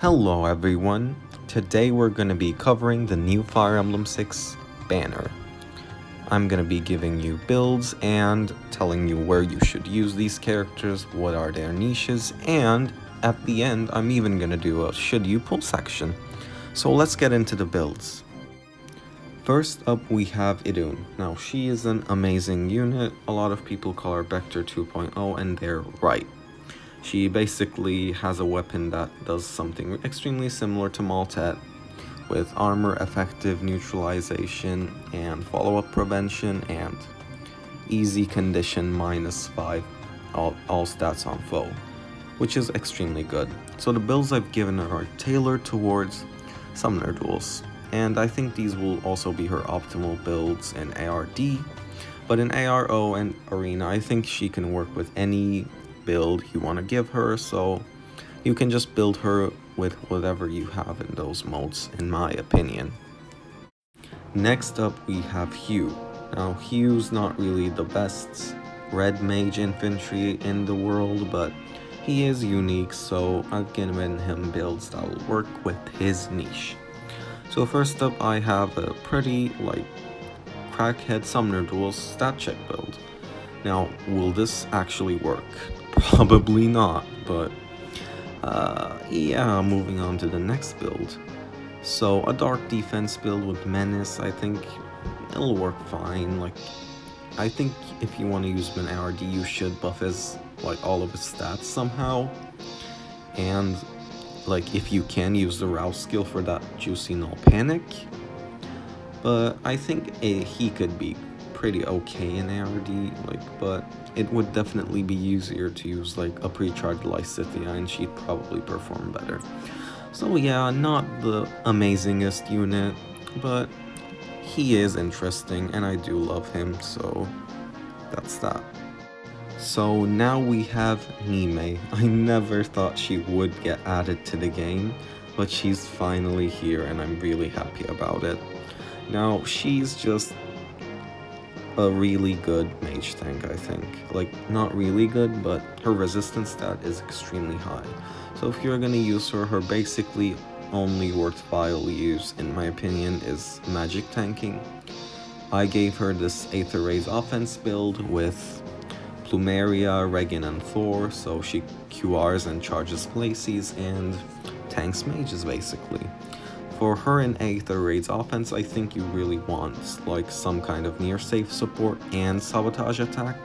Hello everyone, today we're going to be covering the new Fire Emblem 6 banner. I'm going to be giving you builds and telling you where you should use these characters, what are their niches, and at the end I'm even going to do a should you pull section. So let's get into the builds. First up we have Idunn. Now she is an amazing unit, a lot of people call her Vector 2.0 and they're right. She basically has a weapon that does something extremely similar to Maltet, with armor effective neutralization and follow-up prevention and easy condition -5 all stats on foe, which is extremely good. So the builds I've given her are tailored towards summoner duels, and I think these will also be her optimal builds in ARD, but in ARO and Arena I think she can work with any build you want to give her, so you can just build her with whatever you have in those modes, in my opinion. Next up we have Hugh. Now Hugh's not really the best red mage infantry in the world, but he is unique, so I've given him builds that will work with his niche. So first up I have a pretty crackhead summoner duels stat check build. Now will this actually work? Probably not, but yeah, moving on to the next build. So a dark defense build with menace, I think it'll work fine. I think if you want to use him in ARD, you should buff his all of his stats somehow, and if you can, use the rouse skill for that juicy null panic. But I think he could be pretty okay in ARD, but it would definitely be easier to use a pre-charged Lysithea and she'd probably perform better. So yeah, not the amazingest unit, but he is interesting and I do love him, so that's that. So now we have Mimei. I never thought she would get added to the game, but she's finally here and I'm really happy about it. Now she's just a really good mage tank, I think. Not really good, but her resistance stat is extremely high. So if you're gonna use her, her basically only worthwhile use, in my opinion, is magic tanking. I gave her this Aether Rays offense build with Plumeria, Regan, and Thor, so she QRs and charges Glacies and tanks mages basically. For her in Aether Raid's offense, I think you really want some kind of near safe support and sabotage attack,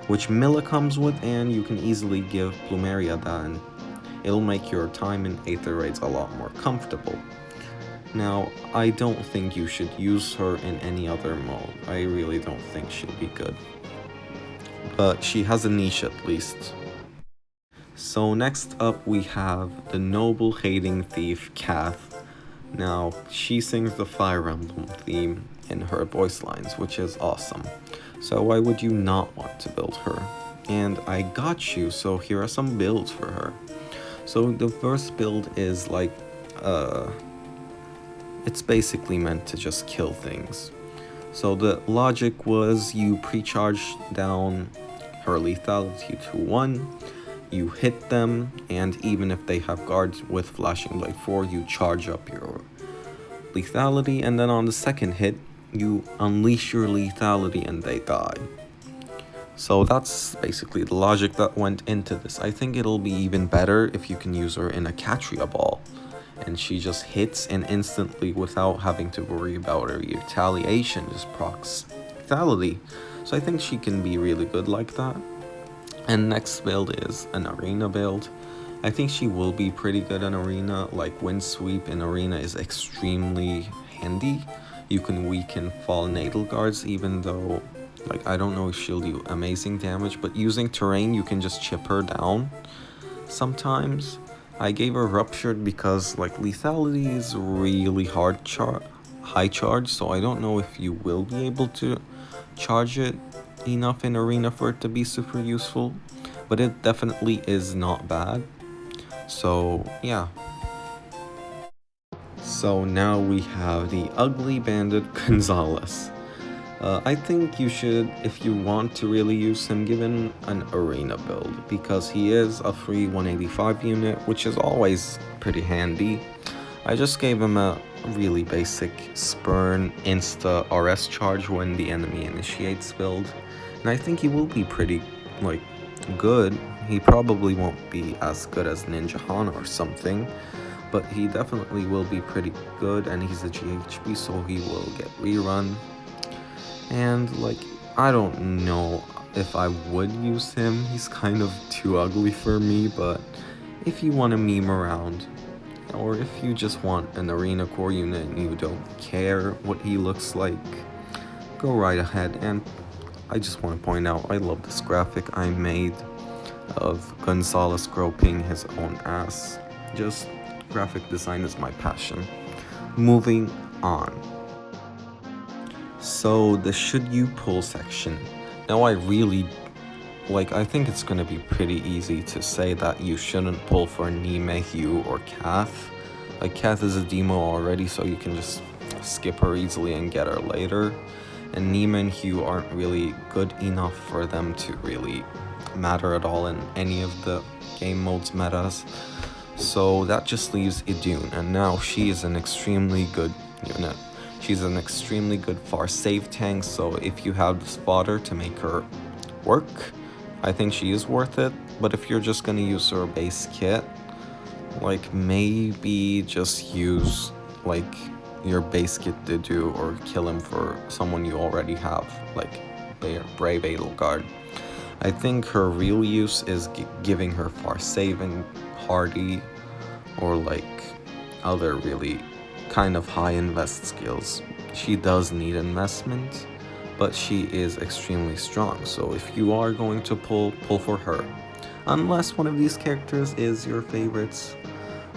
which Milla comes with, and you can easily give Plumeria that and it'll make your time in Aether Raids a lot more comfortable. Now, I don't think you should use her in any other mode. I really don't think she'll be good. But she has a niche at least. So next up we have the noble hating thief Kath. Now, she sings the Fire Emblem theme in her voice lines, which is awesome. So why would you not want to build her? And I got you, so here are some builds for her. So the first build is it's basically meant to just kill things. So the logic was you pre-charge down her lethality to 1, you hit them, and even if they have guards with Flashing Blade 4, you charge up your lethality, and then on the second hit, you unleash your lethality and they die. So that's basically the logic that went into this. I think it'll be even better if you can use her in a Catria Ball, and she just hits and instantly, without having to worry about her retaliation, just procs lethality. So I think she can be really good like that. And next build is an Arena build. I think she will be pretty good in Arena. Wind Sweep in Arena is extremely handy. You can weaken Fallen Natal Guards, even though I don't know if she'll do amazing damage, but using Terrain you can just chip her down sometimes. I gave her Ruptured because lethality is really high charge, so I don't know if you will be able to charge it enough in Arena for it to be super useful, but it definitely is not bad. So yeah. So now we have the Ugly Bandit Gonzalez. I think you should, if you want to really use him, give him an arena build, because he is a free 185 unit, which is always pretty handy. I just gave him a really basic Spurn Insta RS charge when the enemy initiates build, and I think he will be pretty, like, good. He probably won't be as good as Ninja Hana or something, but he definitely will be pretty good, and he's a GHB, so he will get rerun. And, like, I don't know if I would use him. He's kind of too ugly for me, but if you want to meme around, or if you just want an arena core unit and you don't care what he looks like, go right ahead. And I just want to point out, I love this graphic I made of Gonzalez groping his own ass. Just graphic design is my passion. Moving on. So the should you pull section. Now I think it's gonna be pretty easy to say that you shouldn't pull for Mimei, Hugh, or Kath. Like, Kath is a demo already, so you can just skip her easily and get her later. And Mimei and Hugh aren't really good enough for them to really matter at all in any of the game modes metas. So that just leaves Idunn, and now she is an extremely good unit. She's an extremely good far save tank, so if you have the spotter to make her work, I think she is worth it. But if you're just gonna use her base kit, like, maybe just use, like, your base kit to do, or kill him for someone you already have, like Brave Edelgard. I think her real use is giving her far save and hardy, or like other really kind of high invest skills. She does need investment, but she is extremely strong, so if you are going to pull for her, unless one of these characters is your favorites.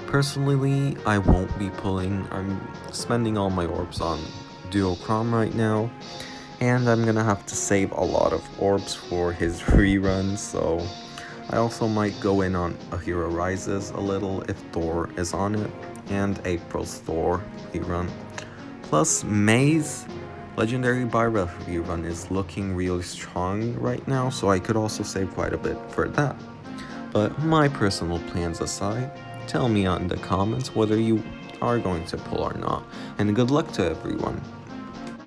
Personally, I won't be pulling. I'm spending all my orbs on Duochrome right now, and I'm gonna have to save a lot of orbs for his rerun, so I also might go in on A Hero Rises a little if Thor is on it, and April's Thor rerun. Plus, May's Legendary Barbell rerun is looking really strong right now, so I could also save quite a bit for that. But my personal plans aside, tell me in the comments whether you are going to pull or not, and good luck to everyone.